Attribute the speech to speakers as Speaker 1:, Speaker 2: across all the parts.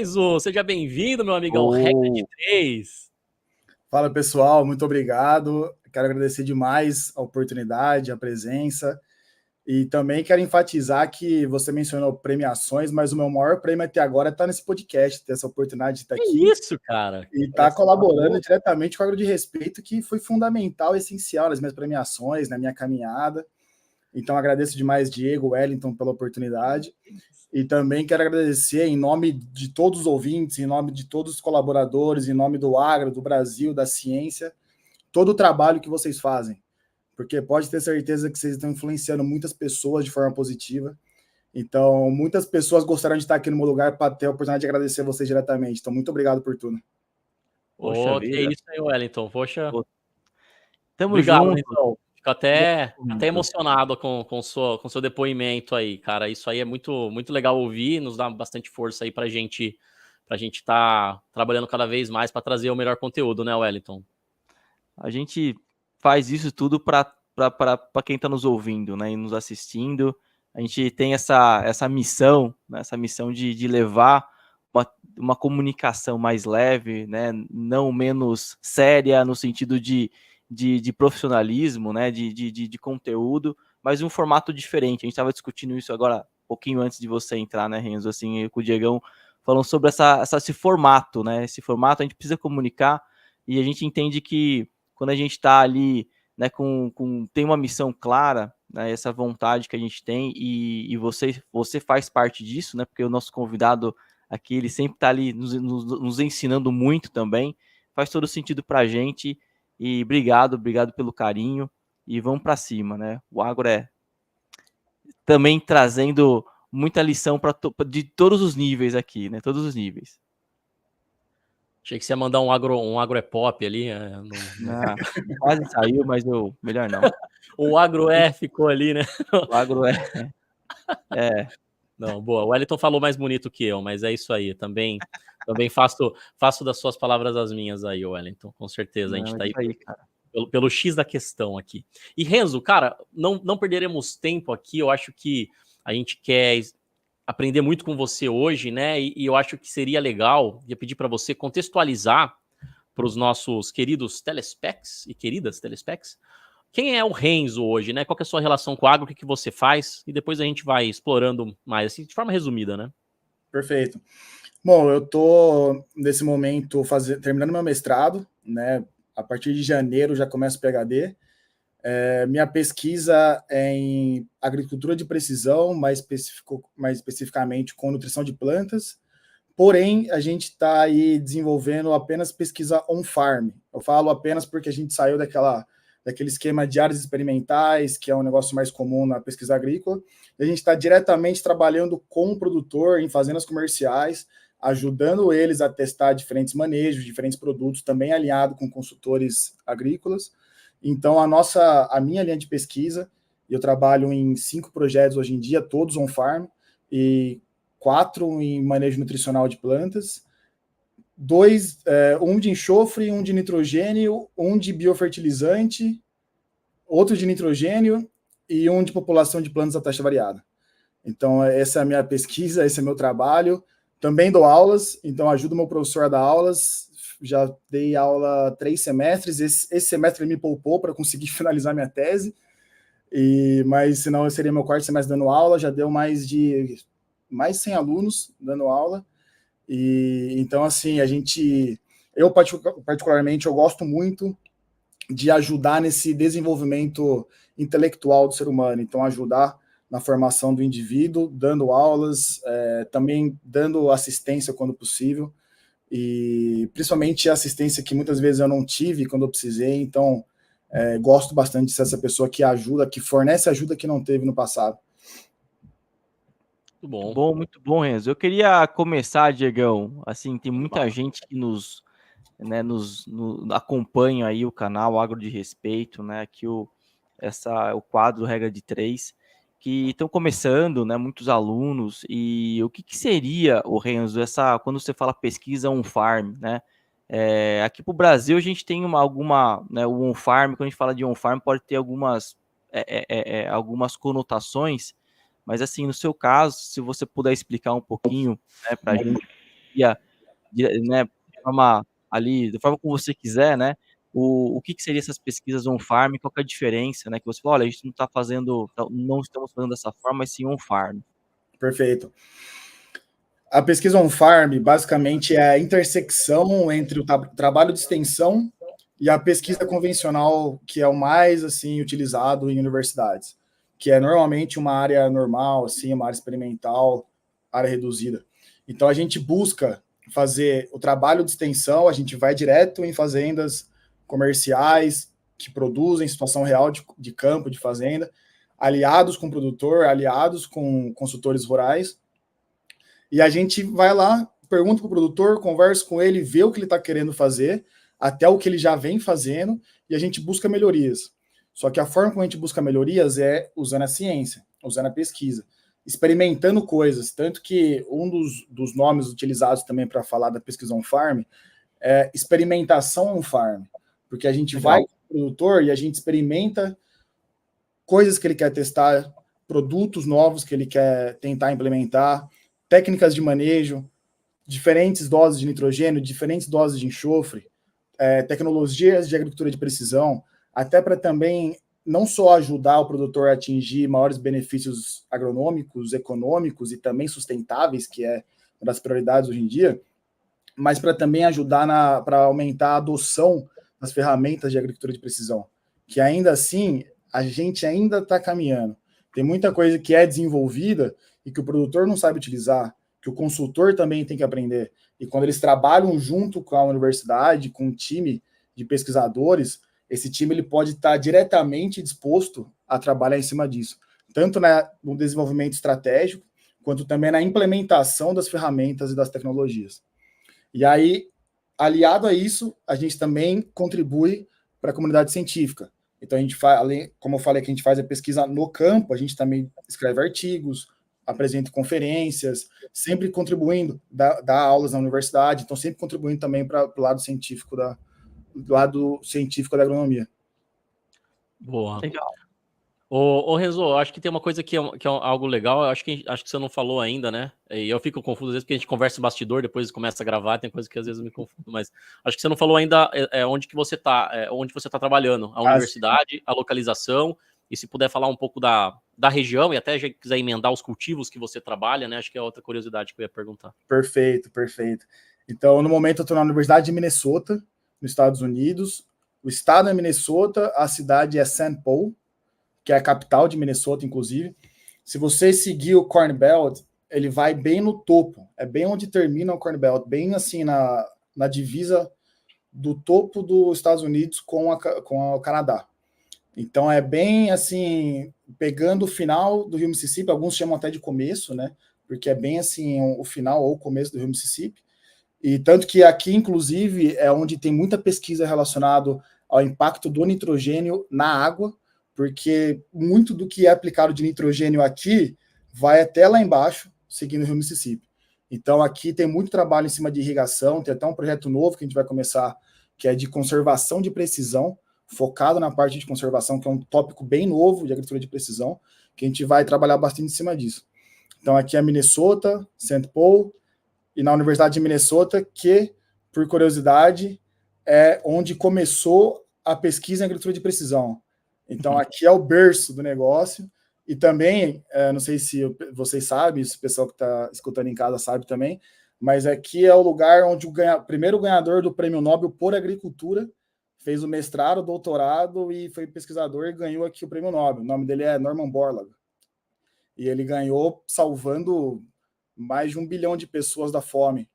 Speaker 1: Renzo, seja bem-vindo, meu amigão, Regra de 3.
Speaker 2: Fala, pessoal, muito obrigado. Quero agradecer demais a oportunidade, a presença. E também quero enfatizar que você mencionou premiações, mas o meu maior prêmio até agora é estar nesse podcast, ter essa oportunidade de estar
Speaker 1: Que
Speaker 2: aqui.
Speaker 1: isso, cara?
Speaker 2: E estar colaborando diretamente com a Agro de Respeito, que foi fundamental, essencial nas minhas premiações, na minha caminhada. Então, agradeço demais, Diego, Wellington, pela oportunidade. E também quero agradecer em nome de todos os ouvintes, em nome de todos os colaboradores, em nome do agro, do Brasil, da ciência, todo o trabalho que vocês fazem. Porque pode ter certeza que vocês estão influenciando muitas pessoas de forma positiva. Então, muitas pessoas gostariam de estar aqui no meu lugar para ter a oportunidade de agradecer vocês diretamente. Então, muito obrigado por tudo.
Speaker 1: Poxa vida. Que isso aí, Wellington. Poxa.
Speaker 3: Tamo
Speaker 1: obrigado,
Speaker 3: junto.
Speaker 1: Renzo. Fico até emocionado com seu depoimento aí, cara. Isso aí é muito, muito legal ouvir, nos dá bastante força aí pra gente tá trabalhando cada vez mais para trazer o melhor conteúdo, né, Wellington?
Speaker 3: A gente faz isso tudo para quem está nos ouvindo, né, e nos assistindo. A gente tem essa missão, né, essa missão de levar uma comunicação mais leve, né, não menos séria no sentido de profissionalismo, né, de conteúdo, mas um formato diferente. A gente estava discutindo isso agora, um pouquinho antes de você entrar, né, Renzo, assim, com o Diegão, falando sobre esse formato, né, esse formato a gente precisa comunicar e a gente entende que quando a gente está ali, né, tem uma missão clara, né, essa vontade que a gente tem e você faz parte disso, né, porque o nosso convidado aqui, ele sempre está ali nos ensinando muito também, faz todo sentido para a gente e obrigado pelo carinho e vamos para cima, né, o agro também trazendo muita lição de todos os níveis aqui, né, todos os níveis.
Speaker 1: Achei que você ia mandar um agro-pop ali.
Speaker 3: Quase saiu, mas melhor não.
Speaker 1: O agro ficou ali, né?
Speaker 3: O agro
Speaker 1: Não, boa. O Wellington falou mais bonito que eu, mas é isso aí. Também faço das suas palavras as minhas aí, Wellington. Com certeza. A gente tá aí,
Speaker 3: cara.
Speaker 1: Pelo X da questão aqui. E Renzo, cara, não perderemos tempo aqui. Eu acho que a gente quer aprender muito com você hoje, né? E eu acho que seria legal, ia pedir para você contextualizar para os nossos queridos telespecs e queridas telespecs, quem é o Renzo hoje, né? Qual que é a sua relação com o agro, o que você faz? E depois a gente vai explorando mais, assim, de forma resumida, né?
Speaker 2: Perfeito. Bom, eu estou, nesse momento, terminando meu mestrado, né? A partir de janeiro já começo o PhD. Minha pesquisa é em agricultura de precisão, mais especificamente com nutrição de plantas. Porém, a gente está aí desenvolvendo apenas pesquisa on-farm. Eu falo apenas porque a gente saiu daquele esquema de áreas experimentais, que é um negócio mais comum na pesquisa agrícola. E a gente está diretamente trabalhando com o produtor em fazendas comerciais, ajudando eles a testar diferentes manejos, diferentes produtos, também alinhado com consultores agrícolas. Então, a minha linha de pesquisa, eu trabalho em 5 projetos hoje em dia, todos on-farm, e 4 em manejo nutricional de plantas, 2, um de enxofre, um de nitrogênio, um de biofertilizante, outro de nitrogênio e um de população de plantas a taxa variada. Então, essa é a minha pesquisa, esse é meu trabalho. Também dou aulas, então ajudo meu professor a dar aulas. Já dei aula 3 semestres. Esse semestre ele me poupou para conseguir finalizar minha tese. Mas senão eu seria meu 4º semestre dando aula. Já deu mais de 100 alunos dando aula. Então, assim, eu particularmente, eu gosto muito de ajudar nesse desenvolvimento intelectual do ser humano. Então, ajudar na formação do indivíduo, dando aulas, também dando assistência quando possível, e principalmente assistência que muitas vezes eu não tive quando eu precisei. Então, gosto bastante de ser essa pessoa que ajuda, que fornece ajuda que não teve no passado.
Speaker 3: Muito bom, Renzo. Eu queria começar, Diegão, assim, tem muita gente que nos acompanha aí o canal Agro de Respeito, né, aqui o quadro Regra de 3, que estão começando, né, muitos alunos, e o que seria, o Renzo, quando você fala pesquisa on-farm, né, aqui para o Brasil a gente tem né, o on-farm, quando a gente fala de on-farm pode ter algumas conotações, mas assim, no seu caso, se você puder explicar um pouquinho, né, para a gente. seria, né, de forma ali, da forma como você quiser, né? O que seria essas pesquisas on-farm? Qual que é a diferença, né? Que você falou, olha, a gente não está fazendo, não estamos fazendo dessa forma, mas sim on-farm.
Speaker 2: Perfeito. A pesquisa on-farm, basicamente, é a intersecção entre o trabalho de extensão e a pesquisa convencional, que é o mais, assim, utilizado em universidades, que é normalmente uma área normal, assim, uma área experimental, área reduzida. Então, a gente busca fazer o trabalho de extensão, a gente vai direto em fazendas comerciais que produzem situação real de campo, de fazenda, aliados com o produtor, aliados com consultores rurais, e a gente vai lá, pergunta para o produtor, conversa com ele, vê o que ele está querendo fazer, até o que ele já vem fazendo, e a gente busca melhorias. Só que a forma como a gente busca melhorias é usando a ciência, usando a pesquisa, experimentando coisas. Tanto que um dos nomes utilizados também para falar da pesquisa on-farm é experimentação on-farm, porque a gente vai com o produtor e a gente experimenta coisas que ele quer testar, produtos novos que ele quer tentar implementar, técnicas de manejo, diferentes doses de nitrogênio, diferentes doses de enxofre, tecnologias de agricultura de precisão, até para também não só ajudar o produtor a atingir maiores benefícios agronômicos, econômicos e também sustentáveis, que é uma das prioridades hoje em dia, mas para também ajudar para aumentar a adoção das ferramentas de agricultura de precisão, que ainda assim a gente ainda está caminhando. Tem muita coisa que é desenvolvida e que o produtor não sabe utilizar, que o consultor também tem que aprender. E quando eles trabalham junto com a universidade, com um time de pesquisadores, esse time ele pode estar diretamente disposto a trabalhar em cima disso, tanto no desenvolvimento estratégico, quanto também na implementação das ferramentas e das tecnologias. E aí, aliado a isso, a gente também contribui para a comunidade científica. Então, a gente faz, como eu falei, que a gente faz a pesquisa no campo, a gente também escreve artigos, apresenta conferências, sempre contribuindo, dá aulas na universidade, então sempre contribuindo também para o lado científico da agronomia.
Speaker 1: Boa.
Speaker 3: Legal.
Speaker 1: Ô Renzo, acho que tem uma coisa que é algo legal, acho que você não falou ainda, né? E eu fico confuso às vezes porque a gente conversa em bastidor, depois começa a gravar, tem coisa que às vezes eu me confundo, mas acho que você não falou ainda onde que você tá, onde você tá trabalhando, a universidade, a localização, e se puder falar um pouco da região, e até já quiser emendar os cultivos que você trabalha, né? Acho que é outra curiosidade que eu ia perguntar.
Speaker 2: Perfeito, perfeito. Então, no momento eu estou na Universidade de Minnesota, nos Estados Unidos. O estado é Minnesota, a cidade é St. Paul, que é a capital de Minnesota, inclusive. Se você seguir o Corn Belt, ele vai bem no topo, é bem onde termina o Corn Belt, bem assim na divisa do topo dos Estados Unidos com o Canadá. Então é bem assim, pegando o final do Rio Mississippi, alguns chamam até de começo, né? Porque é bem assim o final ou o começo do Rio Mississippi. E tanto que aqui, inclusive, é onde tem muita pesquisa relacionada ao impacto do nitrogênio na água, porque muito do que é aplicado de nitrogênio aqui vai até lá embaixo, seguindo o Rio Mississippi. Então, aqui tem muito trabalho em cima de irrigação, tem até um projeto novo que a gente vai começar, que é de conservação de precisão, focado na parte de conservação, que é um tópico bem novo de agricultura de precisão, que a gente vai trabalhar bastante em cima disso. Então, aqui é Minnesota, St. Paul, e na Universidade de Minnesota, que, por curiosidade, é onde começou a pesquisa em agricultura de precisão. Então, aqui é o berço do negócio. E também, não sei se vocês sabem, se o pessoal que está escutando em casa sabe também, mas aqui é o lugar onde o primeiro ganhador do Prêmio Nobel por Agricultura fez o mestrado, doutorado e foi pesquisador e ganhou aqui o Prêmio Nobel. O nome dele é Norman Borlaug. E ele ganhou salvando mais de 1 bilhão de pessoas da fome.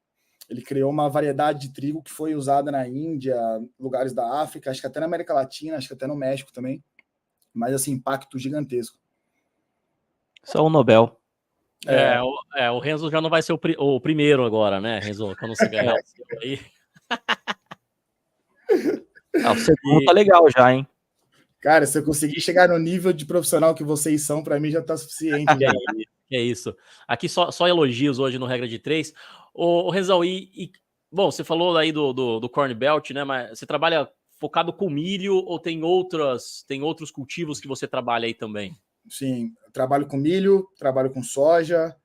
Speaker 2: Ele criou uma variedade de trigo que foi usada na Índia, lugares da África, acho que até na América Latina, acho que até no México também. Mas, assim, impacto gigantesco.
Speaker 3: Só o Nobel.
Speaker 1: O Renzo já não vai ser o primeiro agora, né, Renzo? Quando você ganhar o seu aí.
Speaker 3: O segundo tá legal já, hein?
Speaker 2: Cara, se eu conseguir chegar no nível de profissional que vocês são, para mim já tá suficiente. Já.
Speaker 1: É isso. Aqui só elogios hoje no Regra de 3. Ô Renzão, bom, você falou aí do Corn Belt, né? Mas você trabalha focado com milho ou tem outros cultivos que você trabalha aí também?
Speaker 2: Sim, trabalho com milho, trabalho com soja,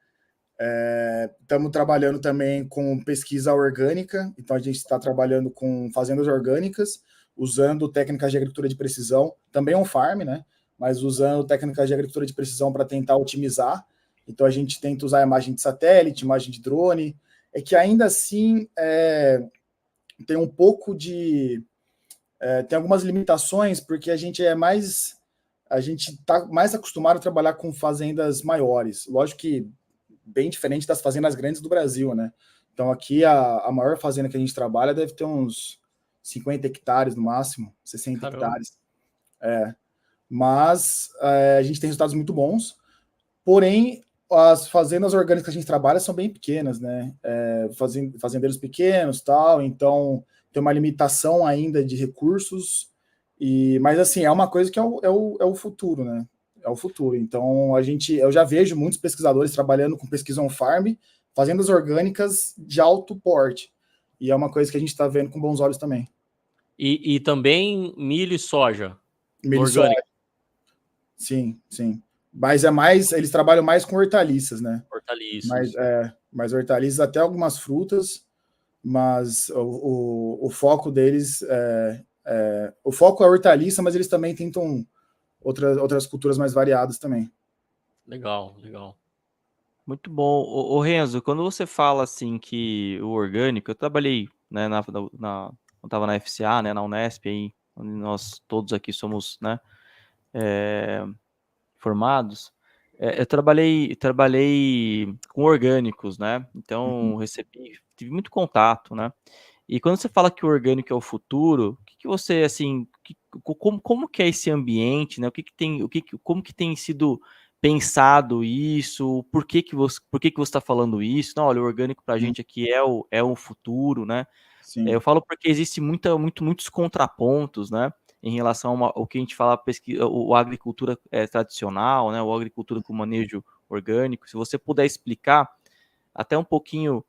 Speaker 2: Estamos trabalhando também com pesquisa orgânica, então a gente está trabalhando com fazendas orgânicas, usando técnicas de agricultura de precisão, também on-farm, né? Mas usando técnicas de agricultura de precisão para tentar otimizar. Então a gente tenta usar imagem de satélite, imagem de drone, é que ainda assim tem um pouco de... tem algumas limitações, porque a gente está mais acostumado a trabalhar com fazendas maiores. Lógico que bem diferente das fazendas grandes do Brasil, né? Então aqui a maior fazenda que a gente trabalha deve ter uns 50 hectares no máximo, 60
Speaker 1: Caramba.
Speaker 2: hectares. Mas a gente tem resultados muito bons, porém as fazendas orgânicas que a gente trabalha são bem pequenas, né? Fazendeiros pequenos, tal, então tem uma limitação ainda de recursos, mas assim, é uma coisa que é o futuro, né? É o futuro. Então, eu já vejo muitos pesquisadores trabalhando com pesquisa on-farm, fazendas orgânicas de alto porte. E é uma coisa que a gente está vendo com bons olhos também.
Speaker 1: E também milho e soja.
Speaker 2: Milho e
Speaker 1: orgânico.
Speaker 2: soja. Sim, sim. Mas eles trabalham mais com hortaliças, né?
Speaker 1: Hortaliças.
Speaker 2: Mas hortaliças, até algumas frutas, mas o foco deles o foco é hortaliça, mas eles também tentam outras culturas mais variadas também.
Speaker 1: Legal, legal.
Speaker 3: Muito bom. Ô Renzo, quando você fala assim que o orgânico, eu trabalhei, né, quando estava na FCA, né, na Unesp, aí, onde nós todos aqui somos, né, formados. Eu trabalhei com orgânicos, né? Então tive muito contato, né? E quando você fala que o orgânico é o futuro, o que você assim, como que é esse ambiente, né? Como que tem sido pensado isso? Por que você está falando isso? Não, olha, o orgânico para a gente aqui é o futuro, né?
Speaker 2: Sim.
Speaker 3: Eu falo porque existe muitos contrapontos, né? Em relação ao que a gente fala, o agricultura tradicional, né? O agricultura com manejo orgânico. Se você puder explicar até um pouquinho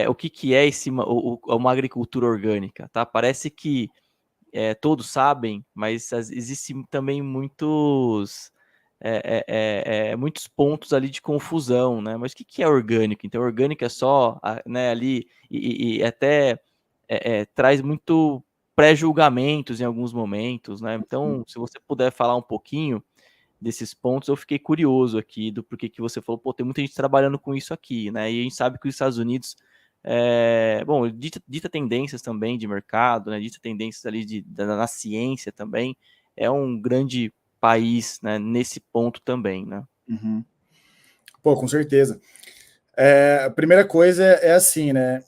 Speaker 3: o que é uma agricultura orgânica, tá? Parece que todos sabem, mas existem também muitos pontos ali de confusão, né? Mas o que é orgânico? Então, orgânico é só, né, ali e até traz muito pré-julgamentos em alguns momentos, né? Então, se você puder falar um pouquinho desses pontos, eu fiquei curioso aqui do porquê que você falou, pô, tem muita gente trabalhando com isso aqui, né? E a gente sabe que os Estados Unidos, bom, dita tendências também de mercado, né? Dita tendências ali na ciência também, é um grande país, né? Nesse ponto também, né?
Speaker 2: Uhum. Pô, com certeza. A primeira coisa é assim, né?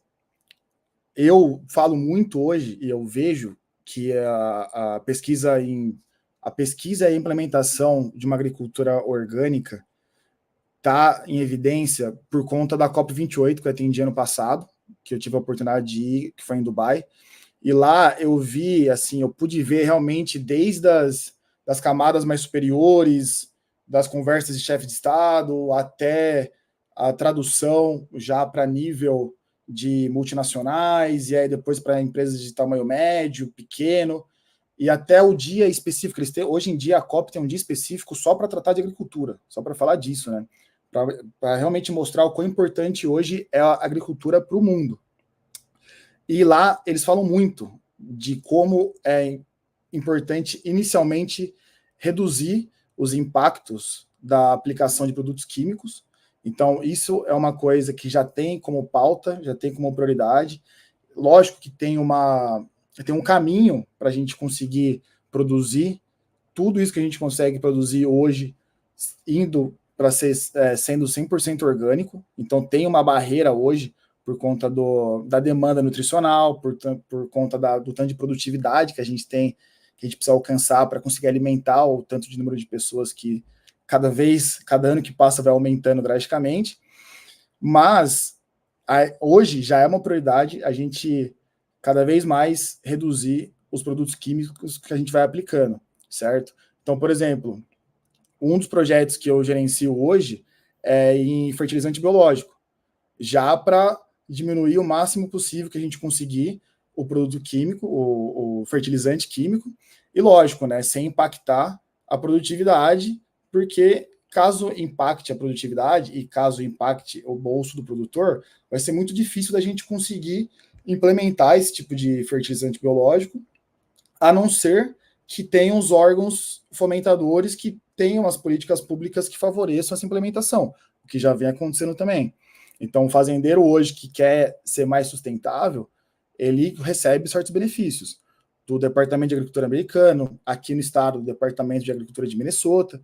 Speaker 2: Eu falo muito hoje e eu vejo que a pesquisa e a implementação de uma agricultura orgânica está em evidência por conta da COP28 que eu atendi ano passado, que eu tive a oportunidade de ir, que foi em Dubai. E lá eu vi, assim, eu pude ver realmente desde das camadas mais superiores, das conversas de chefe de Estado, até a tradução já para nível de multinacionais, e aí depois para empresas de tamanho médio, pequeno, e até o dia específico. Hoje em dia a COP tem um dia específico só para tratar de agricultura, só para falar disso, né? Para realmente mostrar o quão importante hoje é a agricultura para o mundo. E lá eles falam muito de como é importante inicialmente reduzir os impactos da aplicação de produtos químicos. Então, isso é uma coisa que já tem como pauta, já tem como prioridade. Lógico que tem um caminho para a gente conseguir produzir tudo isso que a gente consegue produzir hoje, indo para sendo 100% orgânico. Então, tem uma barreira hoje por conta da demanda nutricional, por conta do tanto de produtividade que a gente tem, que a gente precisa alcançar para conseguir alimentar o tanto de número de pessoas que cada ano que passa vai aumentando drasticamente. Mas hoje já é uma prioridade a gente cada vez mais reduzir os produtos químicos que a gente vai aplicando, certo? Então, por exemplo, um dos projetos que eu gerencio hoje é em fertilizante biológico, já para diminuir o máximo possível que a gente conseguir o produto químico, o fertilizante químico, e lógico, né, sem impactar a produtividade, porque caso impacte a produtividade e caso impacte o bolso do produtor, vai ser muito difícil da gente conseguir implementar esse tipo de fertilizante biológico, a não ser que tenham os órgãos fomentadores que tenham as políticas públicas que favoreçam essa implementação, o que já vem acontecendo também. Então, o fazendeiro hoje que quer ser mais sustentável, ele recebe certos benefícios do Departamento de Agricultura americano, aqui no estado, do Departamento de Agricultura de Minnesota,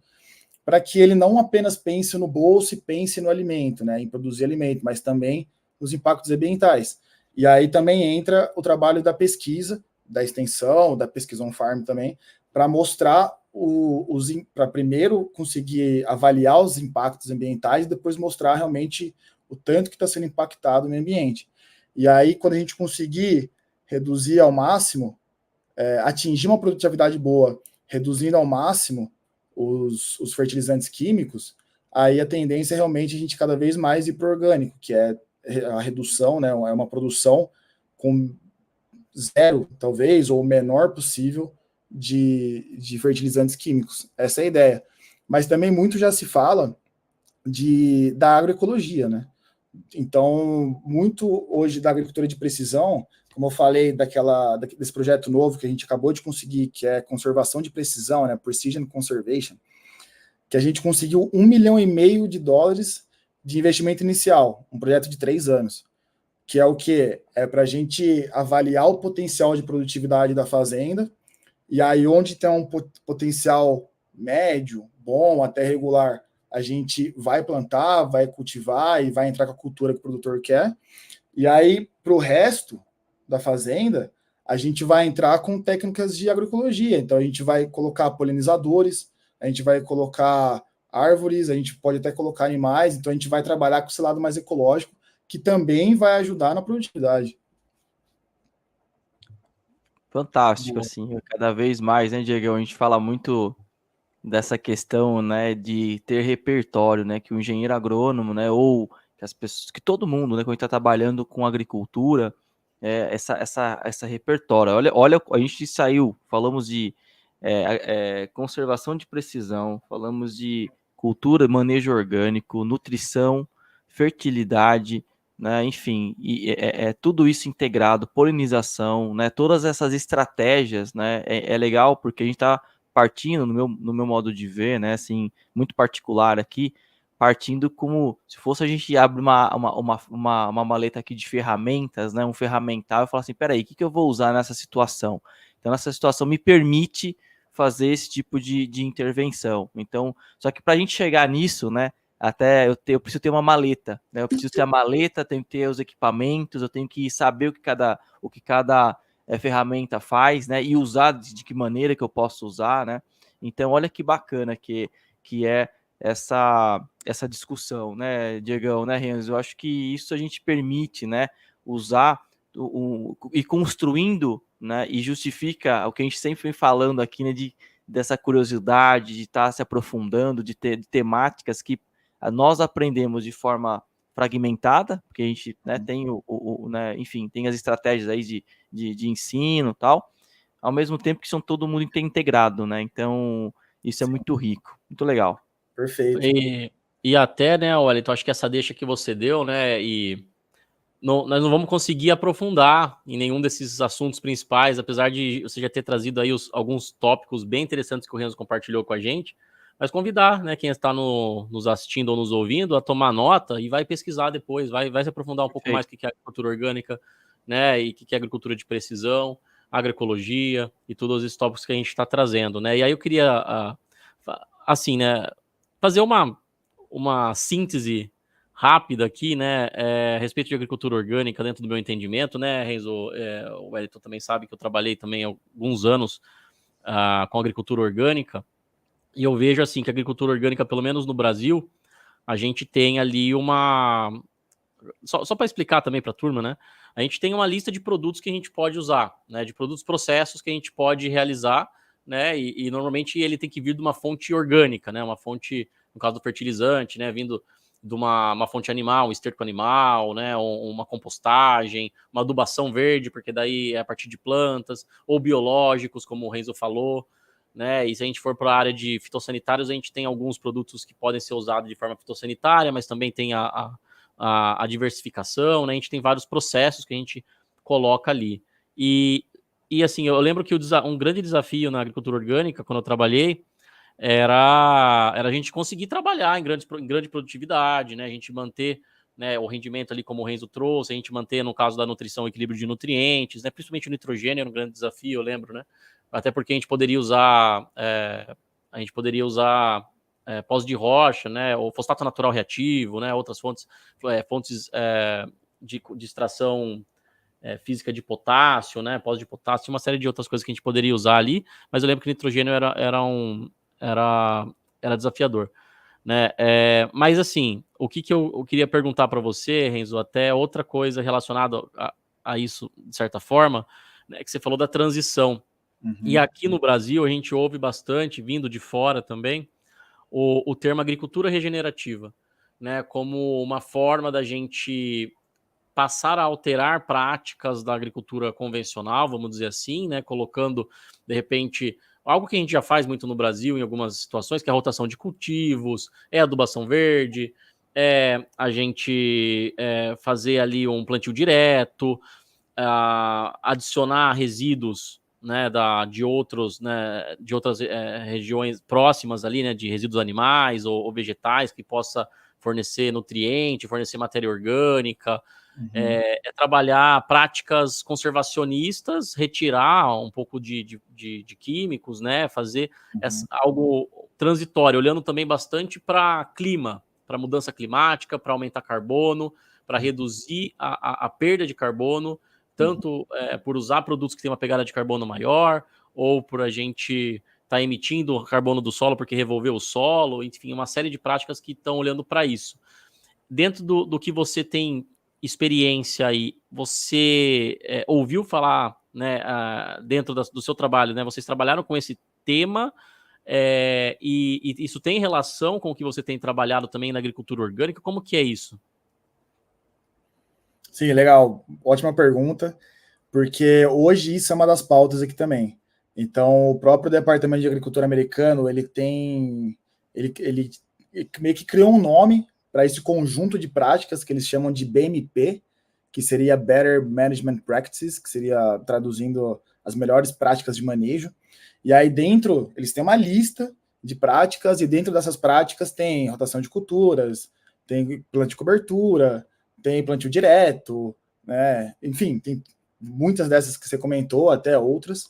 Speaker 2: para que ele não apenas pense no bolso e pense no alimento, né, em produzir alimento, mas também nos impactos ambientais. E aí também entra o trabalho da pesquisa, da extensão, da pesquisa on-farm também, para mostrar para primeiro conseguir avaliar os impactos ambientais e depois mostrar realmente o tanto que está sendo impactado no meio ambiente. E aí, quando a gente conseguir reduzir ao máximo, atingir uma produtividade boa, reduzindo ao máximo os fertilizantes químicos, aí a tendência é realmente a gente cada vez mais ir para o orgânico, que é a redução, né, é uma produção com zero, talvez, ou o menor possível de fertilizantes químicos. Essa é a ideia. Mas também muito já se fala da agroecologia, né? Então, muito hoje da agricultura de precisão, como eu falei desse projeto novo que a gente acabou de conseguir, que é conservação de precisão, né, Precision Conservation, que a gente conseguiu $1,5 milhão de investimento inicial, um projeto de 3 anos, que é o quê? É para a gente avaliar o potencial de produtividade da fazenda, e aí onde tem um potencial médio, bom, até regular, a gente vai plantar, vai cultivar e vai entrar com a cultura que o produtor quer. E aí, para o resto da fazenda, a gente vai entrar com técnicas de agroecologia. Então, a gente vai colocar polinizadores, a gente vai colocar árvores, a gente pode até colocar animais. Então, a gente vai trabalhar com esse lado mais ecológico, que também vai ajudar na produtividade.
Speaker 3: Fantástico, assim, cada vez mais, né, Diego? A gente fala muito dessa questão, né, de ter repertório, né, que o engenheiro agrônomo, né, ou que as pessoas, que todo mundo, né, quando está trabalhando com agricultura, essa repertório. Olha, a gente saiu, falamos de conservação de precisão, falamos de cultura, manejo orgânico, nutrição, fertilidade, né, enfim, e tudo isso integrado, polinização, né, todas essas estratégias, né, é legal porque a gente está partindo, no meu modo de ver, né, assim, muito particular aqui, partindo como se fosse a gente abre uma maleta aqui de ferramentas, né, um ferramental, e fala assim, peraí, o que eu vou usar nessa situação? Então, essa situação me permite fazer esse tipo de intervenção. Então, só que para a gente chegar nisso, né, até eu preciso ter uma maleta, né, eu preciso ter a maleta, tenho que ter os equipamentos, eu tenho que saber o que cada ferramenta faz, né, e usar de que maneira que eu posso usar, né. Então, olha que bacana que é essa discussão, né, Diegão, né, Renzo? Eu acho que isso a gente permite, né, usar e construindo, né, e justifica o que a gente sempre vem falando aqui, né, dessa curiosidade, de estar se aprofundando, de ter temáticas que nós aprendemos de forma fragmentada, porque a gente, né, tem né, enfim, tem as estratégias aí de ensino e tal, ao mesmo tempo que são todo mundo integrado, né? Então, isso é muito rico, muito legal.
Speaker 2: Perfeito.
Speaker 1: E até, né, Wellington, acho que essa deixa que você deu, né, nós não vamos conseguir aprofundar em nenhum desses assuntos principais, apesar de você já ter trazido aí alguns tópicos bem interessantes que o Renzo compartilhou com a gente, mas convidar, né, quem está nos assistindo ou nos ouvindo a tomar nota e vai pesquisar depois, vai se aprofundar um pouco mais o que é agricultura orgânica, né, e o que é agricultura de precisão, agroecologia e todos esses tópicos que a gente está trazendo, né, e aí eu queria, assim, né, fazer uma síntese rápida aqui, né, a respeito de agricultura orgânica dentro do meu entendimento, né, Renzo, o Wellington também sabe que eu trabalhei também há alguns anos com agricultura orgânica, e eu vejo assim que a agricultura orgânica, pelo menos no Brasil, a gente tem ali só para explicar também para a turma, né, a gente tem uma lista de produtos que a gente pode usar, né, de produtos, processos que a gente pode realizar, né, e normalmente ele tem que vir de uma fonte orgânica, né, uma fonte, no caso do fertilizante, né, vindo de uma fonte animal, um esterco animal, né, uma compostagem, uma adubação verde, porque daí é a partir de plantas, ou biológicos, como o Renzo falou, né? E se a gente for para a área de fitossanitários, a gente tem alguns produtos que podem ser usados de forma fitossanitária, mas também tem a diversificação, né? A gente tem vários processos que a gente coloca ali. E assim, eu lembro que um grande desafio na agricultura orgânica, quando eu trabalhei, era a gente conseguir trabalhar em grande produtividade, né? A gente manter, né, o rendimento ali, como o Renzo trouxe, a gente manter, no caso da nutrição, o equilíbrio de nutrientes, né? Principalmente o nitrogênio era um grande desafio, eu lembro, né? Até porque a gente poderia usar pós de rocha, né? Ou fosfato natural reativo, né? Outras fontes de extração física de potássio, né? Pós de potássio, uma série de outras coisas que a gente poderia usar ali, mas eu lembro que nitrogênio era desafiador, né? Mas assim, o que eu queria perguntar para você, Renzo, até outra coisa relacionada a isso, de certa forma, né, que você falou da transição. E aqui no Brasil a gente ouve bastante, vindo de fora também, o termo agricultura regenerativa, né? Como uma forma da gente passar a alterar práticas da agricultura convencional, vamos dizer assim, né? Colocando, de repente, algo que a gente já faz muito no Brasil em algumas situações, que é a rotação de cultivos, adubação verde, a gente fazer ali um plantio direto, adicionar resíduos, né, de outras regiões próximas ali, né, de resíduos animais ou vegetais que possa fornecer nutriente, fornecer matéria orgânica, trabalhar práticas conservacionistas, retirar um pouco de químicos, né, fazer algo transitório, olhando também bastante para clima, para mudança climática, para aumentar carbono, para reduzir a perda de carbono, tanto por usar produtos que têm uma pegada de carbono maior, ou por a gente estar emitindo carbono do solo porque revolveu o solo, enfim, uma série de práticas que estão olhando para isso. Dentro do que você tem experiência aí, você ouviu falar, né, dentro do seu trabalho, né, vocês trabalharam com esse tema, e isso tem relação com o que você tem trabalhado também na agricultura orgânica? Como que é isso?
Speaker 2: Sim, legal. Ótima pergunta, porque hoje isso é uma das pautas aqui também. Então, o próprio Departamento de Agricultura americano, ele meio que criou um nome para esse conjunto de práticas que eles chamam de BMP, que seria Better Management Practices, que seria, traduzindo, as melhores práticas de manejo. E aí dentro, eles têm uma lista de práticas, e dentro dessas práticas tem rotação de culturas, tem plantio de cobertura, tem plantio direto, né? Enfim, tem muitas dessas que você comentou, até outras.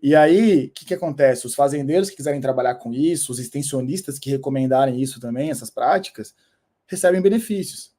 Speaker 2: E aí, o que acontece? Os fazendeiros que quiserem trabalhar com isso, os extensionistas que recomendarem isso também, essas práticas, recebem benefícios.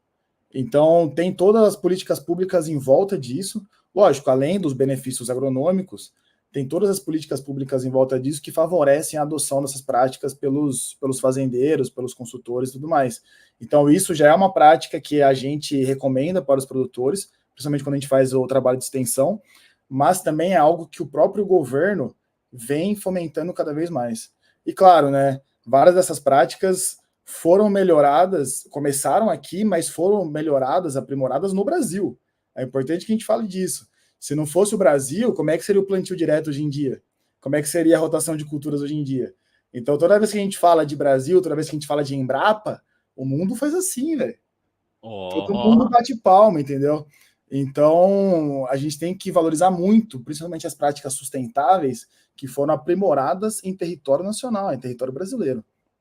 Speaker 2: Então, tem todas as políticas públicas em volta disso. Lógico, além dos benefícios agronômicos, tem todas as políticas públicas em volta disso que favorecem a adoção dessas práticas pelos fazendeiros, pelos consultores e tudo mais. Então, isso já é uma prática que a gente recomenda para os produtores, principalmente quando a gente faz o trabalho de extensão, mas também é algo que o próprio governo vem fomentando cada vez mais. E claro, né, várias dessas práticas foram melhoradas, começaram aqui, mas foram melhoradas, aprimoradas no Brasil. É importante que a gente fale disso. Se não fosse o Brasil, como é que seria o plantio direto hoje em dia? Como é que seria a rotação de culturas hoje em dia? Então, toda vez que a gente fala de Brasil, toda vez que a gente fala de Embrapa, o mundo faz assim, velho. Todo mundo bate palma, entendeu? Então, a gente tem que valorizar muito, principalmente as práticas sustentáveis que foram aprimoradas em território nacional, em território brasileiro.